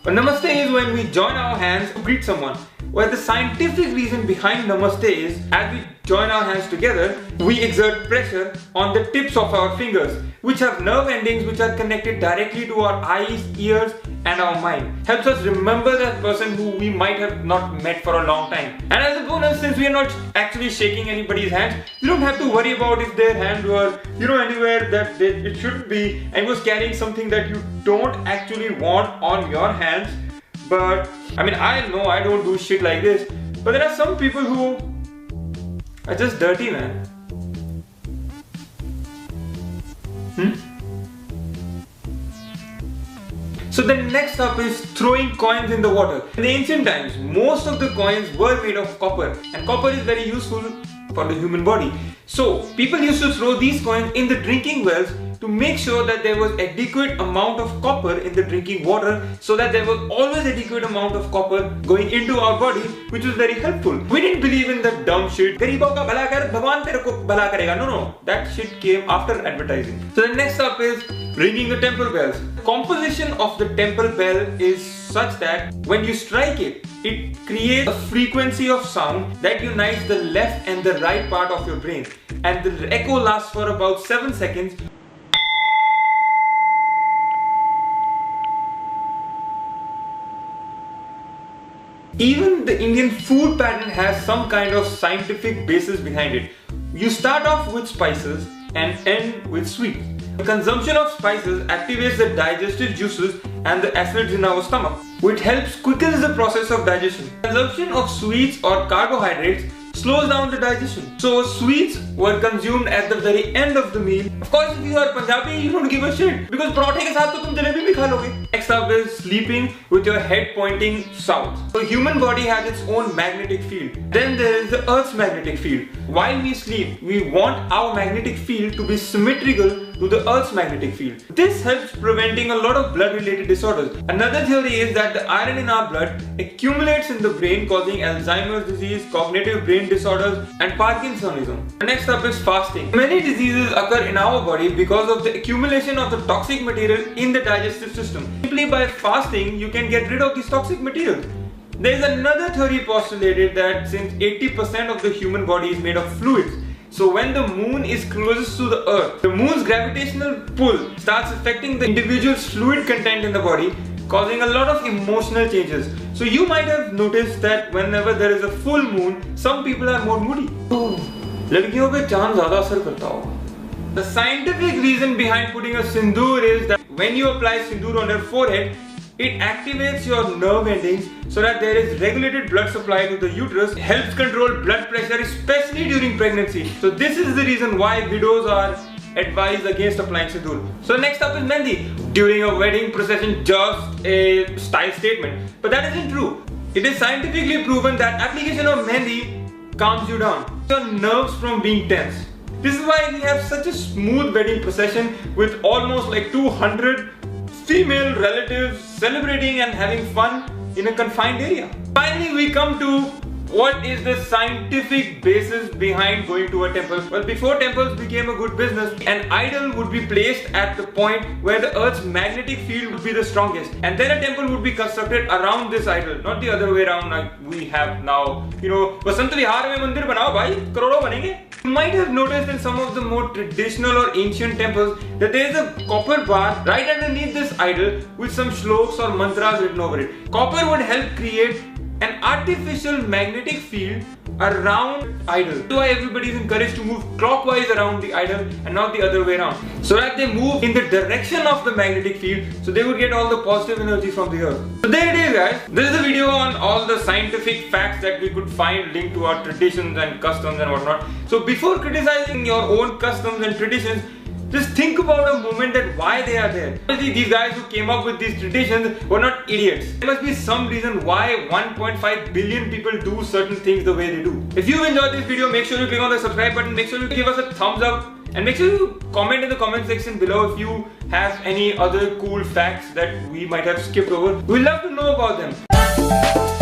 But Namaste is when we join our hands to greet someone. Well, the scientific reason behind Namaste is, as we join our hands together, we exert pressure on the tips of our fingers, which have nerve endings which are connected directly to our eyes, ears and our mind. Helps us remember that person who we might have not met for a long time. And as a bonus, since we are not actually shaking anybody's hand, you don't have to worry about if their hand were, anywhere that it shouldn't be and was carrying something that you don't actually want on your hands. But I mean, I know I don't do shit like this, but there are some people who are just dirty, man. So the next up is throwing coins in the water. In the ancient times, most of the coins were made of copper, and copper is very useful for the human body. So people used to throw these coins in the drinking wells to make sure that there was adequate amount of copper in the drinking water, so that there was always adequate amount of copper going into our body, which was very helpful. We didn't believe in that dumb shit. Garibon ka bhala kar, Bhagwan tere ko bhala karega. No, that shit came after advertising. So the next up is ringing the temple bells. Composition of the temple bell is such that when you strike it, it creates a frequency of sound that unites the left and the right part of your brain, and the echo lasts for about 7 seconds. Even the Indian food pattern has some kind of scientific basis behind it. You start off with spices and end with sweets. The consumption of spices activates the digestive juices and the acids in our stomach, which helps quickens the process of digestion. Consumption of sweets or carbohydrates slows down the digestion. So sweets were consumed at the very end of the meal. Of course, if you are Punjabi, you don't give a shit, because parathe ke saath to tum jalebi bhi kha loge. Next up is sleeping with your head pointing south. So human body has its own magnetic field. Then there is the Earth's magnetic field. While we sleep, we want our magnetic field to be symmetrical to the Earth's magnetic field. This helps preventing a lot of blood related disorders. Another theory is that the iron in our blood accumulates in the brain, causing Alzheimer's disease, cognitive brain disorders and Parkinsonism. Next up is fasting. Many diseases occur in our body because of the accumulation of the toxic material in the digestive system. Simply by fasting, you can get rid of these toxic materials. There is another theory postulated that since 80% of the human body is made of fluids, so when the moon is closest to the earth, the moon's gravitational pull starts affecting the individual's fluid content in the body, causing a lot of emotional changes. So you might have noticed that whenever there is a full moon, some people are more moody. लड़कियों पे चांद ज़्यादा असर करता होगा. The scientific reason behind putting a sindoor is that when you apply sindoor on your forehead, it activates your nerve endings so that there is regulated blood supply to the uterus, helps control blood pressure, especially during pregnancy. So this is the reason why widows are advised against applying sindoor. So next up is mehndi. During a wedding procession, just a style statement. But that isn't true. It is scientifically proven that application of mehndi calms you down, your nerves from being tense. This is why we have such a smooth wedding procession with almost like 200 female relatives celebrating and having fun in a confined area. Finally, we come to what is the scientific basis behind going to a temple. Well, before temples became a good business, an idol would be placed at the point where the earth's magnetic field would be the strongest, and then a temple would be constructed around this idol, not the other way around like we have now. Basant Vihar mein mandir banao bhai, crore banenge. You might have noticed in some of the more traditional or ancient temples that there is a copper bar right underneath this idol with some shlokas or mantras written over it. Copper would help create an artificial magnetic field around idol. That's why everybody is encouraged to move clockwise around the idol and not the other way around, so that they move in the direction of the magnetic field, so they would get all the positive energy from the earth. So there it is, guys. This is the video on all the scientific facts that we could find linked to our traditions and customs and whatnot. So before criticizing your own customs and traditions, just think about a moment that why they are there. Obviously, these guys who came up with these traditions were not idiots. There must be some reason why 1.5 billion people do certain things the way they do. If you enjoyed this video, make sure you click on the subscribe button, make sure you give us a thumbs up, and make sure you comment in the comment section below if you have any other cool facts that we might have skipped over. We'd love to know about them.